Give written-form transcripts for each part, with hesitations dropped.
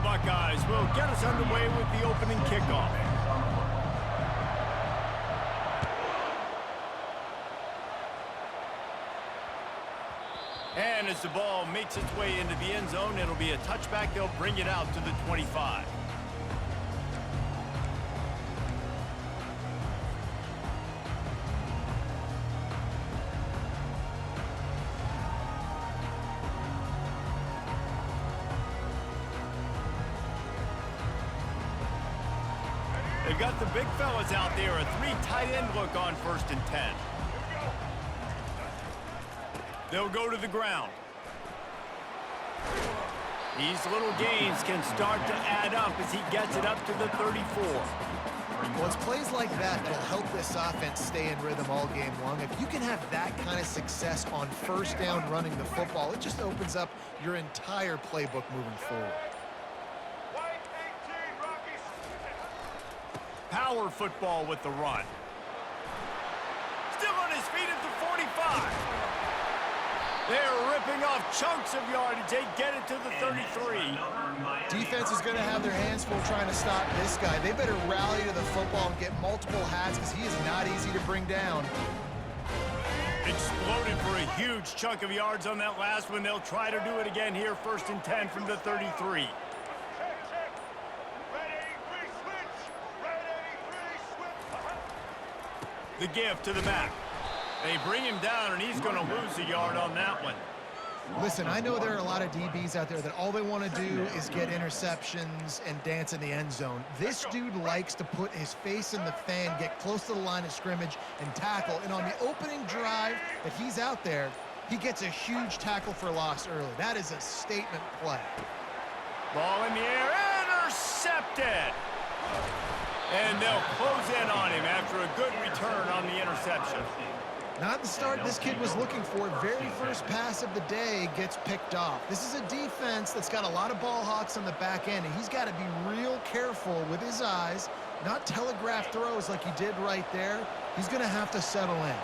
Buckeyes will get us underway with the opening kickoff. And as the ball makes its way into the end zone, it'll be a touchback. They'll bring it out to the 25. They've got the big fellas out there, a 3 tight end look on 1st and 10. They'll go to the ground. These little gains can start to add up as he gets it up to the 34. Well, it's plays like that that'll help this offense stay in rhythm all game long. If you can have that kind of success on 1st down running the football, it just opens up your entire playbook moving forward. Power football with the run. Still on his feet at the 45. They're ripping off chunks of yardage. They get it to the 33. Defense is going to have their hands full trying to stop this guy. They better rally to the football and get multiple hats because he is not easy to bring down. Exploded for a huge chunk of yards on that last one. They'll try to do it again here, 1st and 10 from the 33. The give to the back. They bring him down, and he's going to lose a yard on that one. Listen, I know there are a lot of DBs out there that all they want to do is get interceptions and dance in the end zone. This dude likes to put his face in the fan, get close to the line of scrimmage, and tackle. And on the opening drive that he's out there, he gets a huge tackle for loss early. That is a statement play. Ball in the air, intercepted. And they'll close in on him after a good return on the interception. Not the start this kid was looking for. Very first pass of the day gets picked off. This is a defense that's got a lot of ball hawks on the back end, and he's got to be real careful with his eyes, not telegraph throws like he did right there. He's going to have to settle in.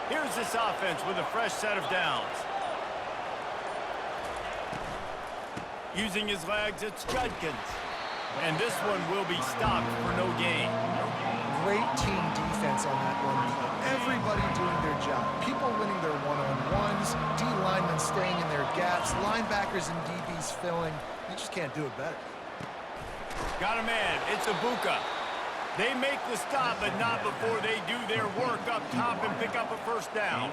Here's this offense with a fresh set of downs. Using his legs, it's Judkins. And this one will be stopped for no gain. Great team defense on that one play. Everybody doing their job. People winning their one-on-ones, D linemen staying in their gaps, linebackers and DBs filling. You just can't do it better. Got a man. It's Ibuka. They make the stop, but not before they do their work up top and pick up a 1st down.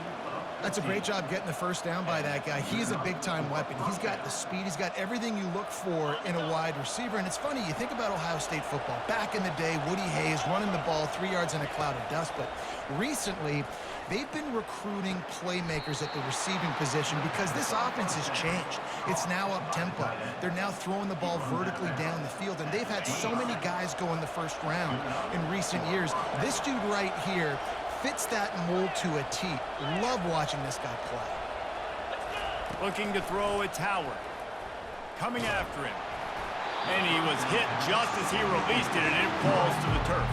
That's a great job getting the 1st down by that guy. He is a big-time weapon. He's got the speed. He's got everything you look for in a wide receiver. And it's funny, you think about Ohio State football. Back in the day, Woody Hayes running the ball 3 yards in a cloud of dust. But recently, they've been recruiting playmakers at the receiving position because this offense has changed. It's now up-tempo. They're now throwing the ball vertically down the field. And they've had so many guys go in the 1st round in recent years. This dude right here fits that mold to a T. Love watching this guy play. Looking to throw, it's Howard. Coming after him. And he was hit just as he released it, and it falls to the turf.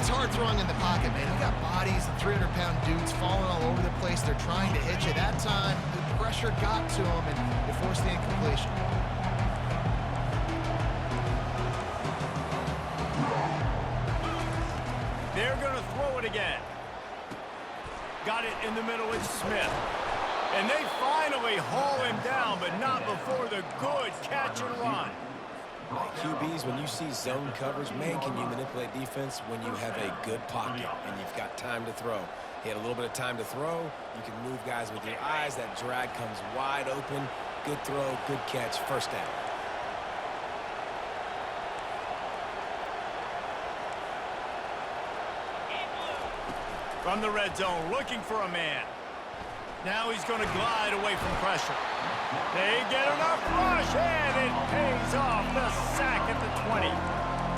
It's hard throwing in the pocket, man. You got bodies and 300-pound dudes falling all over the place. They're trying to hit you. That time, the pressure got to him, and it forced the incompletion. They're going to throw it again. Got it in the middle, it's Smith. And they finally haul him down, but not before the good catch and run. QBs, when you see zone coverage, man, can you manipulate defense when you have a good pocket and you've got time to throw. He had a little bit of time to throw. You can move guys with your eyes. That drag comes wide open. Good throw, good catch, 1st down. From the red zone, looking for a man. Now he's going to glide away from pressure. They get enough rush, and it pays off. The sack at the 20.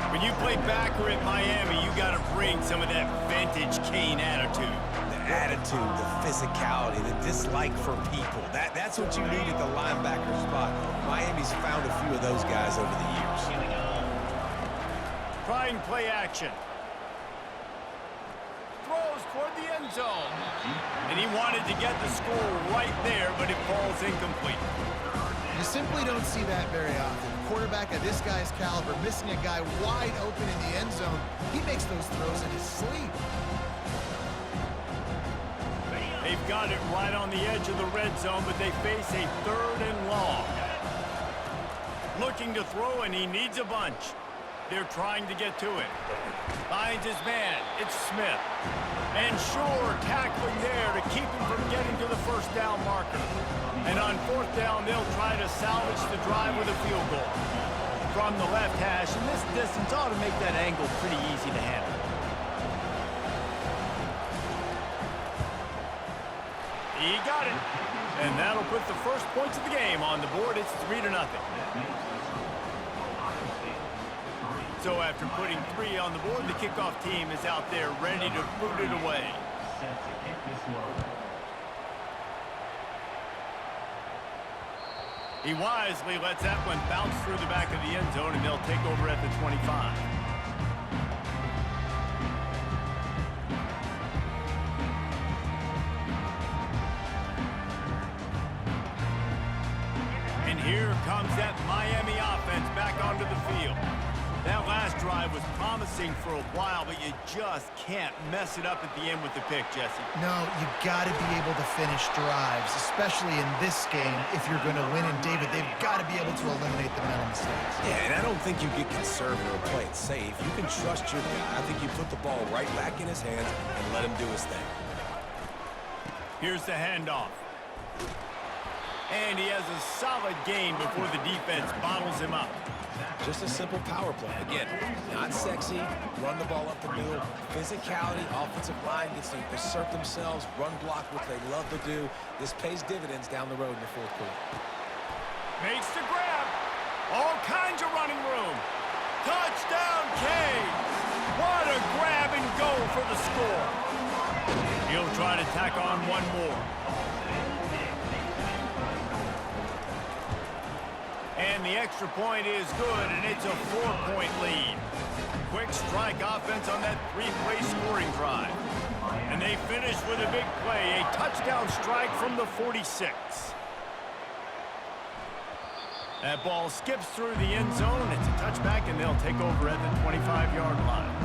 When you play backer at Miami, you got to bring some of that vintage Kane attitude. The attitude, the physicality, the dislike for people. That's what you need at the linebacker spot. Miami's found a few of those guys over the years. Trying play action. Throws toward the end zone. And he wanted to get the score right there, but it falls incomplete. You simply don't see that very often. A quarterback of this guy's caliber missing a guy wide open in the end zone. He makes those throws in his sleep. They've got it right on the edge of the red zone, but they face a 3rd and long. Looking to throw, and he needs a bunch. They're trying to get to it. Finds his man. It's Smith. And sure, tackling there to keep him from getting to the first down marker. And on 4th down, they'll try to salvage the drive with a field goal. From the left hash, and this distance ought to make that angle pretty easy to handle. He got it. And that'll put the first points of the game on the board. It's 3-0. So after putting 3 on the board, the kickoff team is out there ready to boot it away. He wisely lets that one bounce through the back of the end zone, and they'll take over at the 25. And here comes that Miami offense back onto the field. That last drive was promising for a while, but you just can't mess it up at the end with the pick, Jesse. No, you got to be able to finish drives, especially in this game if you're going to win. And, David, they've got to be able to eliminate the mental mistakes. Yeah, and I don't think you get conservative or play it safe. You can trust your guy. I think you put the ball right back in his hands and let him do his thing. Here's the handoff. And he has a solid game before the defense bottles him up. Just a simple power play. Again, not sexy, run the ball up the middle. Physicality, offensive line gets to assert themselves, run block, which they love to do. This pays dividends down the road in the 4th quarter. Makes the grab. All kinds of running room. Touchdown, Canes. What a grab and go for the score. He'll try to tack on one more. And the extra point is good, and it's a 4-point lead. Quick strike offense on that 3-play scoring drive. And they finish with a big play, a touchdown strike from the 46. That ball skips through the end zone. It's a touchback, and they'll take over at the 25-yard line.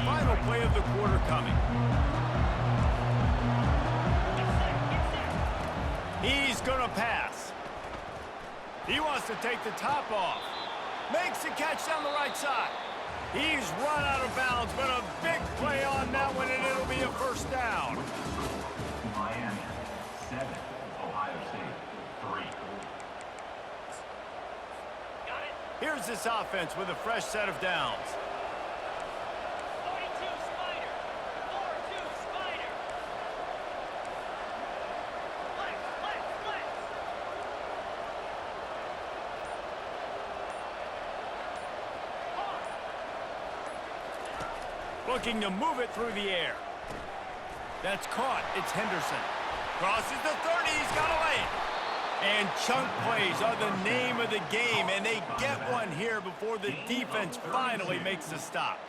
Final play of the quarter coming. He's going to pass. He wants to take the top off. Makes the catch down the right side. He's run out of bounds, but a big play on that one, and it'll be a first down. Miami, 7. Ohio State, 3. Here's this offense with a fresh set of downs. Looking to move it through the air. That's caught. It's Henderson. Crosses the 30. He's got to lay it. And chunk plays are the name of the game, and they get one here before the defense finally makes a stop.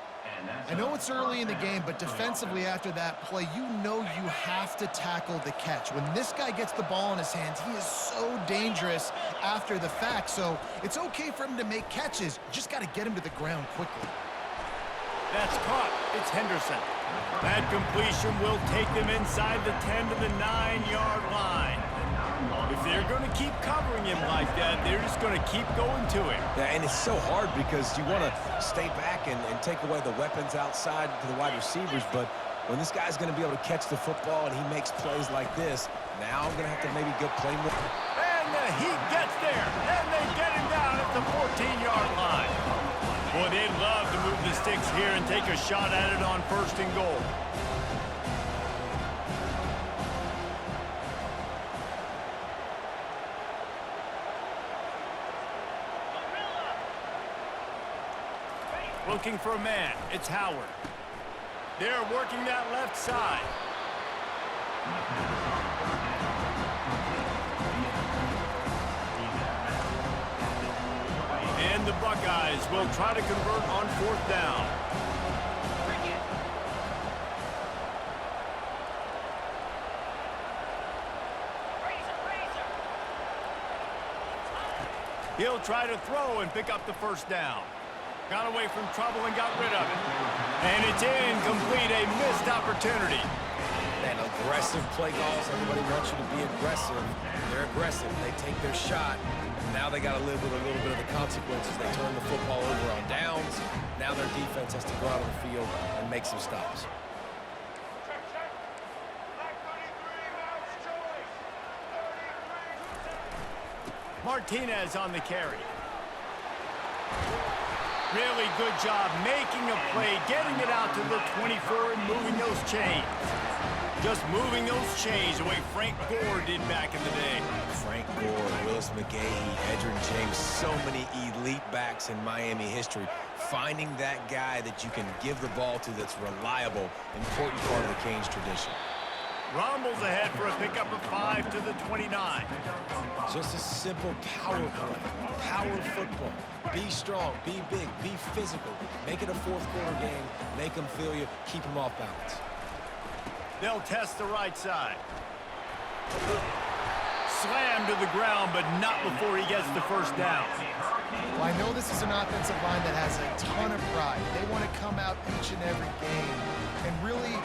I know it's early in the game, but defensively after that play, you know you have to tackle the catch. When this guy gets the ball in his hands, he is so dangerous after the fact. So it's okay for him to make catches. You just got to get him to the ground quickly. That's caught. It's Henderson. That completion will take them inside the 10 to the 9-yard line. If they're going to keep covering him like that, they're just going to keep going to him. Yeah, and it's so hard because you want to stay back and take away the weapons outside to the wide receivers, but when this guy's going to be able to catch the football and he makes plays like this, now I'm going to have to maybe go play more. And the heat gets there, and they get him down at the 14-yard line. Boy, they'd love to move the sticks here and take a shot at it on 1st and goal. Looking for a man. It's Howard. They're working that left side. And the Buckeyes will try to convert on 4th down. He'll try to throw and pick up the first down. Got away from trouble and got rid of it. And it's incomplete, a missed opportunity. Man, aggressive play calls. Everybody wants you to be aggressive. They're aggressive. They take their shot. Now they got to live with a little bit of the consequences. They turn the football over on downs. Now their defense has to go out on the field and make some stops. Martinez on the carry. Really good job making a play, getting it out to the 24 and moving those chains. Just moving those chains the way Frank Gore did back in the day. Frank Gore, Willis McGahee, Edgerrin James, so many elite backs in Miami history. Finding that guy that you can give the ball to that's reliable, important part of the Canes tradition. Rumbles ahead for a pickup of 5 to the 29. Just a simple power play, power football. Be strong, be big, be physical. Make it a fourth quarter game. Make them feel you, keep them off balance. They'll test the right side. Slammed to the ground, but not before he gets the first down. Well, I know this is an offensive line that has a ton of pride. They want to come out each and every game and really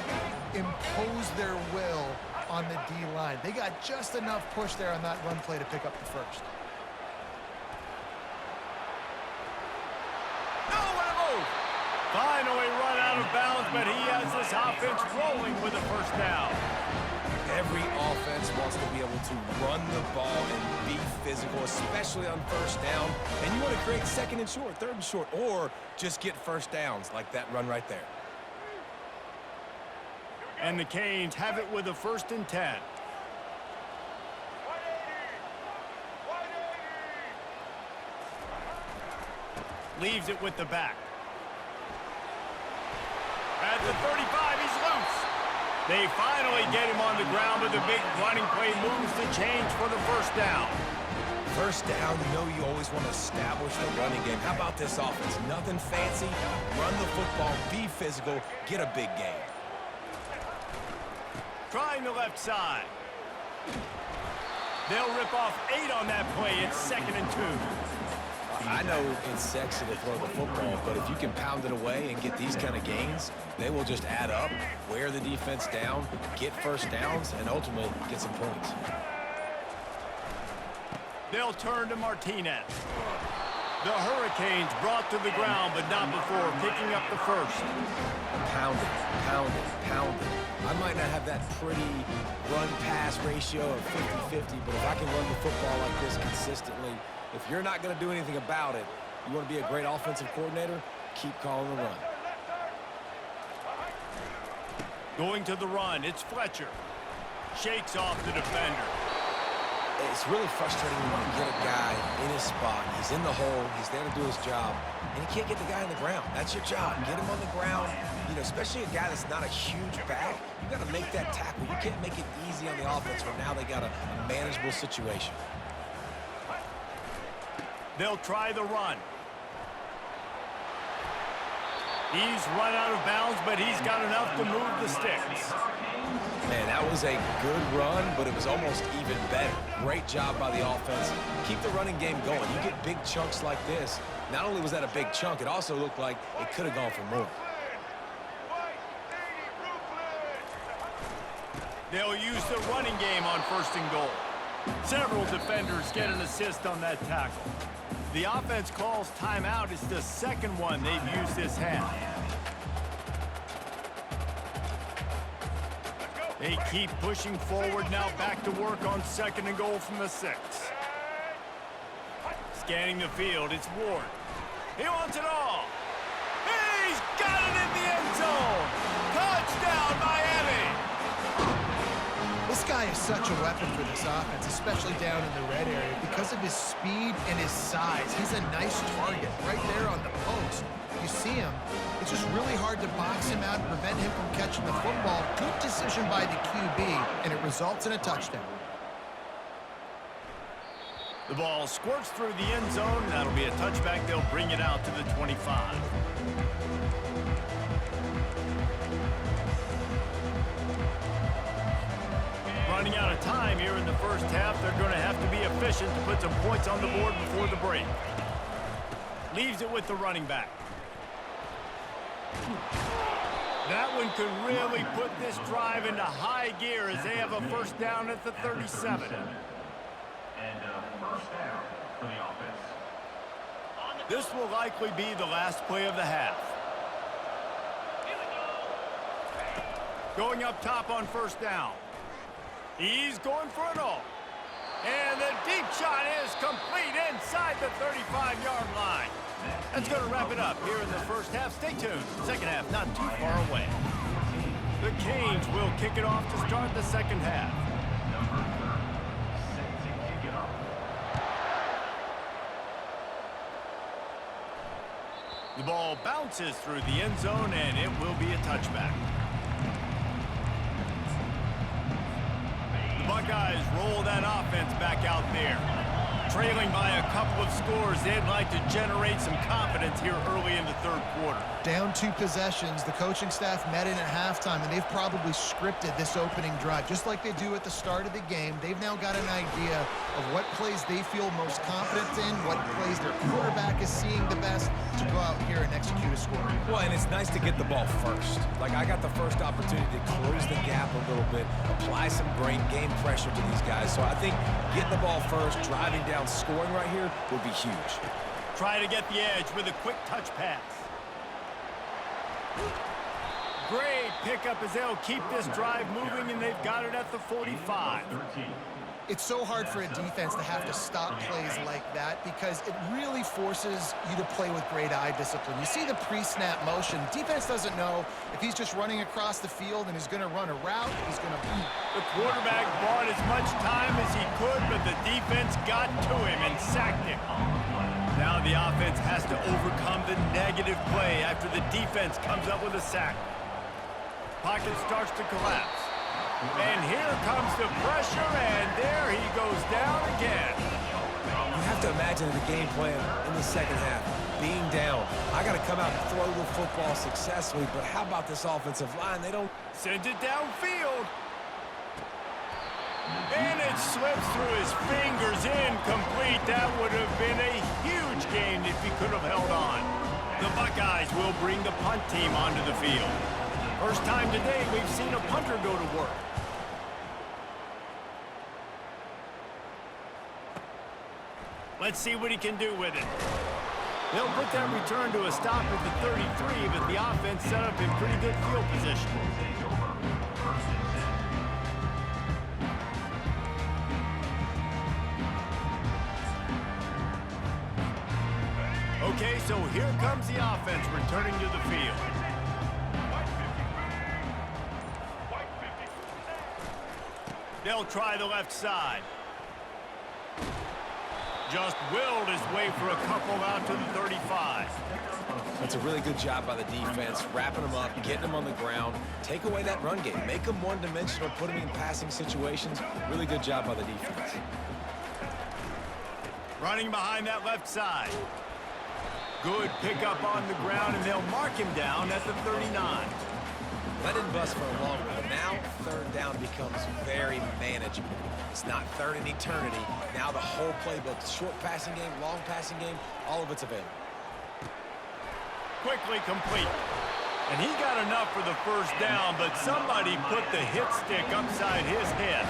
impose their will on the D-line. They got just enough push there on that run play to pick up the first. Oh, what a move! Finally run out of bounds, but he has this offense rolling with a first down. Every offense wants to be able to run the ball and be physical, especially on first down. And you want to create second and short, third and short, or just get first downs like that run right there. And the Canes have it with a 1st and 10. Leaves it with the back. At the 35, he's loose. They finally get him on the ground, but the big running play moves the chains for the first down. First down, you know you always want to establish the running game. How about this offense? Nothing fancy. Run the football, be physical, get a big game. Trying the left side. They'll rip off 8 on that play. It's 2nd and 2. I know it's sexy to throw the football, but if you can pound it away and get these kind of gains, they will just add up, wear the defense down, get first downs, and ultimately get some points. They'll turn to Martinez. The Hurricanes brought to the ground, but not before picking up the first. Pound it, pound it, pound it. I might not have that pretty run-pass ratio of 50-50, but if I can run the football like this consistently, if you're not going to do anything about it, you want to be a great offensive coordinator, keep calling the run. Going to the run, it's Fletcher. Shakes off the defender. It's really frustrating when you get a guy in his spot. He's in the hole. He's there to do his job, and you can't get the guy on the ground. That's your job. Get him on the ground. You know, especially a guy that's not a huge back. You got to make that tackle. You can't make it easy on the offense where now they got a manageable situation. They'll try the run. He's run out of bounds, but he's got enough to move the sticks. Man, that was a good run, but it was almost even better. Great job by the offense. Keep the running game going. You get big chunks like this. Not only was that a big chunk, it also looked like it could have gone for more. They'll use the running game on 1st and goal. Several defenders get an assist on that tackle. The offense calls timeout. It's the second one they've used this half. They keep pushing forward now, back to work on 2nd and goal from the 6. Scanning the field, it's Ward. He wants it all. He's got it in the end zone. Touchdown, Miami. This guy is such a weapon for this offense, especially down in the red area. Because of his speed and his size, he's a nice target right there on the post. You see him, it's just really hard to box him out and prevent him from catching the football. Good decision by the QB, and it results in a touchdown. The ball squirts through the end zone. That'll be a touchback. They'll bring it out to the 25. Running out of time here in the first half. They're going to have to be efficient to put some points on the board before the break. Leaves it with the running back. That one could really put this drive into high gear as they have a first down at the 37. And first down for the offense. This will likely be the last play of the half. Going up top on first down. He's going for it all. And the deep shot is complete inside the 35-yard line. That's going to wrap it up here in the first half. Stay tuned. Second half not too far away. The Canes will kick it off to start the second half. Set to kick it off. The ball bounces through the end zone, and it will be a touchback. The Buckeyes roll that offense back out there. Trailing by a couple of scores, they'd like to generate some confidence here early in the third quarter. Down 2 possessions, the coaching staff met in at halftime, and they've probably scripted this opening drive. Just like they do at the start of the game, they've now got an idea of what plays they feel most confident in, what plays their quarterback is seeing the best to go out here and execute a score. Well, and it's nice to get the ball first. Like, I got the first opportunity to close the gap a little bit, apply some game pressure to these guys. So I think getting the ball first, driving down, scoring right here would be huge. Try to get the edge with a quick touch pass. Great pickup as they'll keep this drive moving, and they've got it at the 45. It's so hard for a defense to have to stop plays like that because it really forces you to play with great eye discipline. You see the pre-snap motion. Defense doesn't know if he's just running across the field and he's going to run a route, he's going to... The quarterback bought as much time as he could, but the defense got to him and sacked him. Now the offense has to overcome the negative play after the defense comes up with a sack. Pocket starts to collapse. And here comes the pressure, and there he goes down again. You have to imagine the game plan in the second half. Being down, I got to come out and throw the football successfully, but how about this offensive line? They don't... Send it downfield. And it slips through his fingers, incomplete. That would have been a huge gain if he could have held on. The Buckeyes will bring the punt team onto the field. First time today we've seen a punter go to work. Let's see what he can do with it. They'll put that return to a stop at the 33, but the offense set up in pretty good field position. Okay, so here comes the offense returning to the field. They'll try the left side. Just willed his way for a couple out to the 35. That's a really good job by the defense, wrapping them up, getting them on the ground, take away that run game, make them one-dimensional, put them in passing situations. Really good job by the defense. Running behind that left side. Good pickup on the ground, and they'll mark him down at the 39. Let it bust for a long one, but now third down becomes very manageable. It's not third in eternity. Now the whole playbook, short passing game, long passing game, all of it's available. Quickly complete. And he got enough for the first down, but somebody put the hit stick upside his head.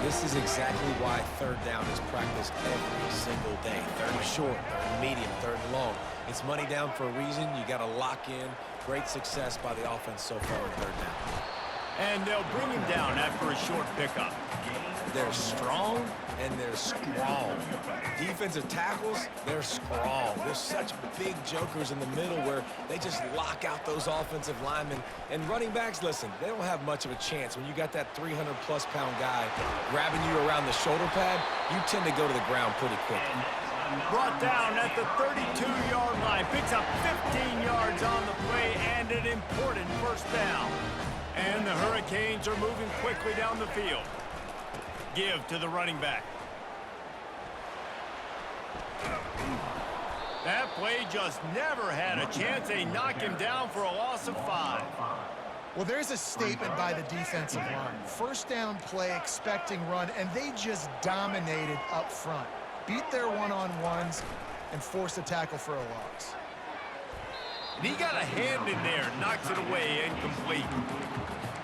This is exactly why third down is practiced every single day. Third and short, third and medium, third and long. It's money down for a reason. You got to lock in. Great success by the offense so far on third down. And they'll bring him down after a short pickup. They're strong and they're strong. Defensive tackles, they're strong. There's such big jokers in the middle where they just lock out those offensive linemen. And running backs, listen, they don't have much of a chance. When you got that 300-plus pound guy grabbing you around the shoulder pad, you tend to go to the ground pretty quickly. Brought down at the 32-yard line. Picks up 15 yards on the play and an important first down. And the Hurricanes are moving quickly down the field. Give to the running back. That play just never had a chance. They knock him down for a loss of 5. Well, there's a statement by the defensive line. First down play, expecting run, and they just dominated up front. Beat their one-on-ones and forced a tackle for a loss. And he got a hand in there, knocks it away, incomplete.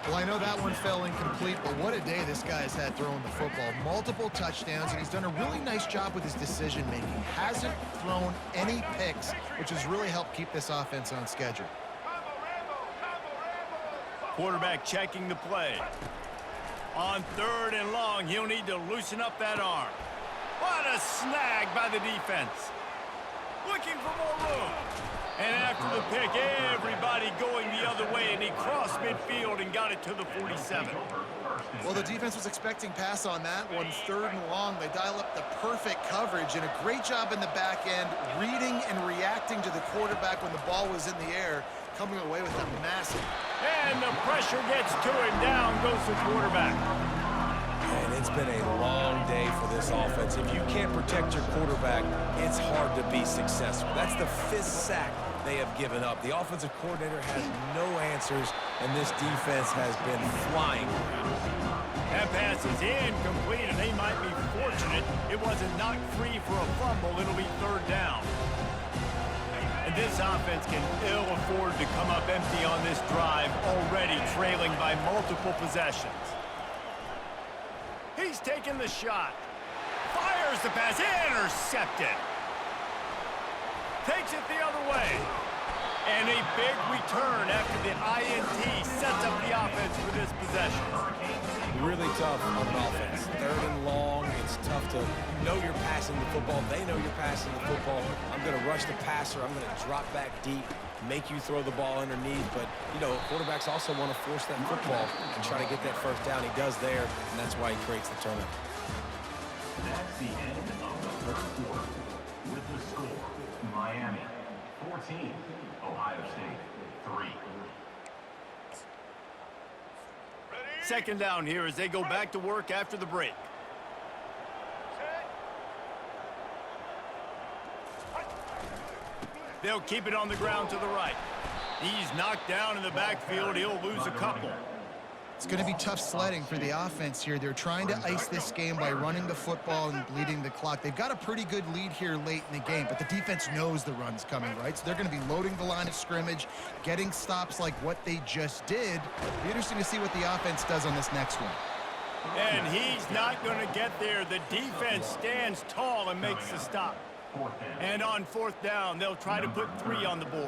Well, I know that one fell incomplete, but what a day this guy has had throwing the football. Multiple touchdowns, and he's done a really nice job with his decision-making. Hasn't thrown any picks, which has really helped keep this offense on schedule. Quarterback checking the play. On 3rd and long, he'll need to loosen up that arm. What a snag by the defense. Looking for more room. And after the pick, everybody going the other way, and he crossed midfield and got it to the 47. Well, the defense was expecting pass on that one. 3rd and long, they dial up the perfect coverage, and a great job in the back end, reading and reacting to the quarterback when the ball was in the air, coming away with a massive. And the pressure gets to him. Down goes the quarterback. And it's been a long day for this offense. If you can't protect your quarterback, it's hard to be successful. That's the 5th sack they have given up. The offensive coordinator has no answers, and this defense has been flying around. That pass is incomplete, and they might be fortunate it wasn't knocked free for a fumble. It'll be 3rd down. And this offense can ill afford to come up empty on this drive, already trailing by multiple possessions. He's taking the shot. Fires the pass. Intercepted. Takes it the other way. And a big return after the INT sets up the offense for this possession. Really tough on offense. 3rd and long. It's tough to know you're passing the football. They know you're passing the football. I'm going to rush the passer. I'm going to drop back deep, make you throw the ball underneath. But, you know, quarterbacks also want to force that football and try to get that 1st down. He does there, and that's why he creates the turnover. That's the end of the 3rd quarter. With the score, Miami 14, Ohio State 3. 2nd down here as they go back to work after the break. They'll keep it on the ground to the right. He's knocked down in the backfield. He'll lose a couple. It's going to be tough sledding for the offense here. They're trying to ice this game by running the football and bleeding the clock. They've got a pretty good lead here late in the game, but the defense knows the run's coming, right? So they're going to be loading the line of scrimmage, getting stops like what they just did. Be interesting to see what the offense does on this next one. And he's not going to get there. The defense stands tall and makes the stop. And on 4th down, they'll try to put 3 on the board.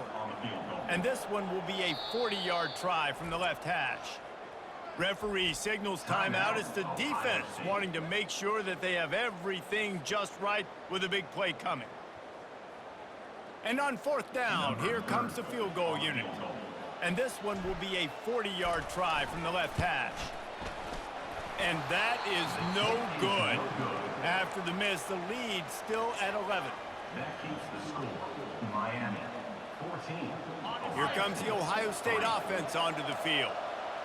And this one will be a 40-yard try from the left hash. Referee signals timeout. It's the defense wanting to make sure that they have everything just right with a big play coming. And on 4th down, here comes the field goal unit. And this one will be a 40-yard try from the left hash. And that is no good. After the miss, the lead still at 11. That keeps the score, Miami 14. Here comes the Ohio State offense onto the field.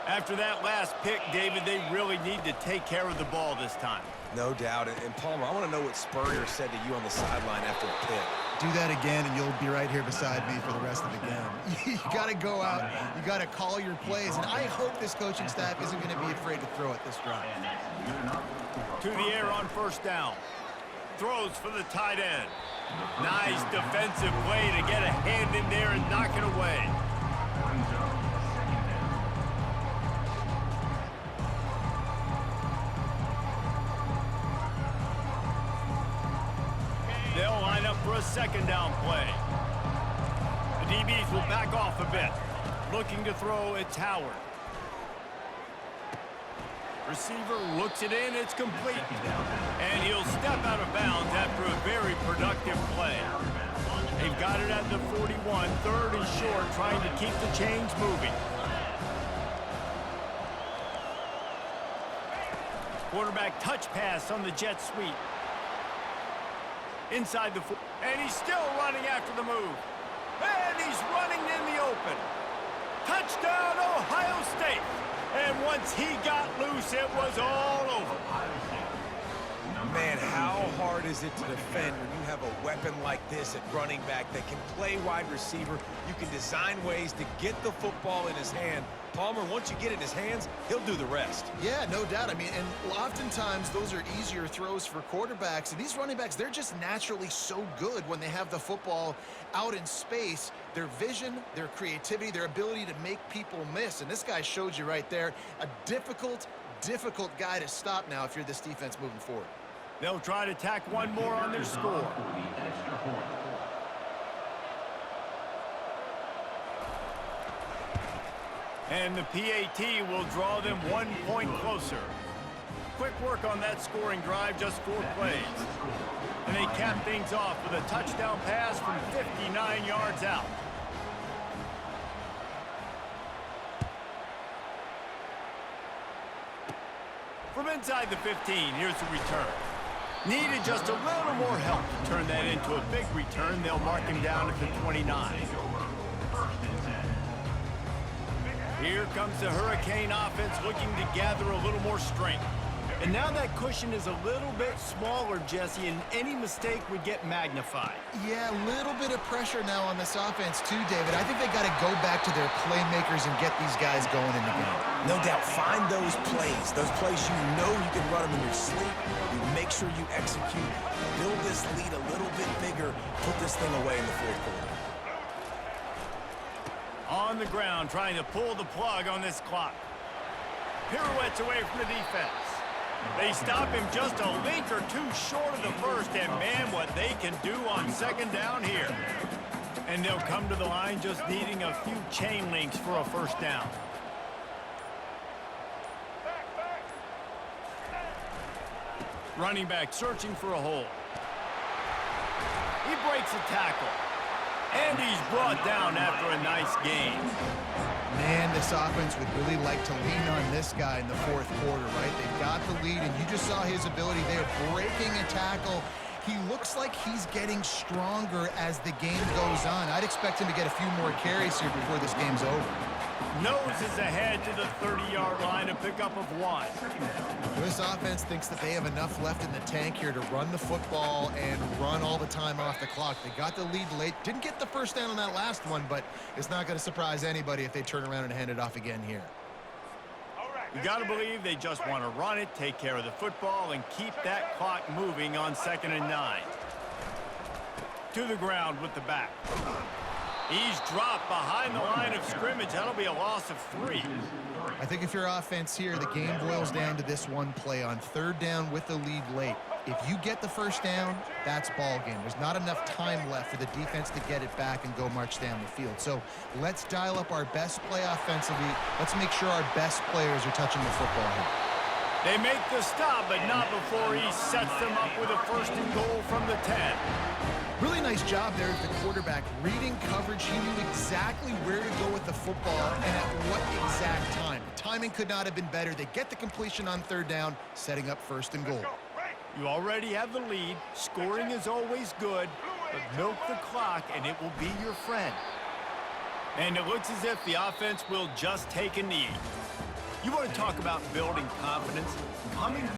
After that last pick, David, they really need to take care of the ball this time. No doubt. And Palmer, I want to know what Spurrier said to you on the sideline after a pick. Do that again, and you'll be right here beside me for the rest of the game. You got to go out. You got to call your plays, and I hope this coaching staff isn't going to be afraid to throw it this drive. To the air on 1st down. Throws for the tight end. Nice defensive play to get a hand in there and knock it away. They'll line up for a 2nd down play. The DBs will back off a bit. Looking to throw, it's Howard. Receiver looks it in, it's complete. And he'll step out of bounds after a very productive play. They've got it at the 41, 3rd and short, trying to keep the chains moving. Quarterback touch pass on the jet sweep. Inside the and he's still running after the move. And he's running in the open. Touchdown, Ohio State. And once he got loose, it was all over. Man, how hard is it to defend when you have a weapon like this at running back that can play wide receiver? You can design ways to get the football in his hand. Palmer, once you get it in his hands, he'll do the rest. Yeah, no doubt. I mean, and oftentimes those are easier throws for quarterbacks. And these running backs, they're just naturally so good when they have the football out in space. Their vision, their creativity, their ability to make people miss. And this guy showed you right there, a difficult guy to stop now if you're this defense moving forward. They'll try to tack one more on their score. And the PAT will draw them 1 point closer. Quick work on that scoring drive, just 4 plays. And they cap things off with a touchdown pass from 59 yards out. From inside the 15, here's the return. Needed just a little more help to turn that into a big return. They'll mark him down at the 29. Here comes the Hurricane offense looking to gather a little more strength. And now that cushion is a little bit smaller, Jesse, and any mistake would get magnified. Yeah, a little bit of pressure now on this offense too, David. I think they got to go back to their playmakers and get these guys going in the game. No doubt, find those plays you know you can run them in your sleep. You make sure you execute, build this lead a little bit bigger, put this thing away in the fourth quarter. On the ground, trying to pull the plug on this clock. Pirouettes away from the defense. They stop him just a link or two short of the first, and man, what they can do on second down here. And they'll come to the line just needing a few chain links for a first down. Running back searching for a hole. He breaks a tackle. And he's brought down after a nice gain. Man, this offense would really like to lean on this guy in the fourth quarter, right? They've got the lead, and you just saw his ability there, breaking a tackle. He looks like he's getting stronger as the game goes on. I'd expect him to get a few more carries here before this game's over. Noses ahead to the 30-yard line, a pickup of 1. This offense thinks that they have enough left in the tank here to run the football and run all the time off the clock. They got the lead late. Didn't get the first down on that last one, but it's not going to surprise anybody if they turn around and hand it off again here. You got to believe they just want to run it, take care of the football, and keep that clock moving on 2nd and 9. To the ground with the back. He's dropped behind the line of scrimmage. That'll be a loss of 3. I think if you're offense here, the game boils down to this one play on 3rd down with the lead late. If you get the first down, that's ball game. There's not enough time left for the defense to get it back and go march down the field. So let's dial up our best play offensively. Let's make sure our best players are touching the football here. They make the stop, but not before he sets them up with a 1st and goal from the 10. Really nice job there at the quarterback. Reading coverage, he knew exactly where to go with the football and at what exact time. The timing could not have been better. They get the completion on 3rd down, setting up 1st and goal. You already have the lead. Scoring is always good, but milk the clock and it will be your friend. And it looks as if the offense will just take a knee. You want to talk about building confidence? Coming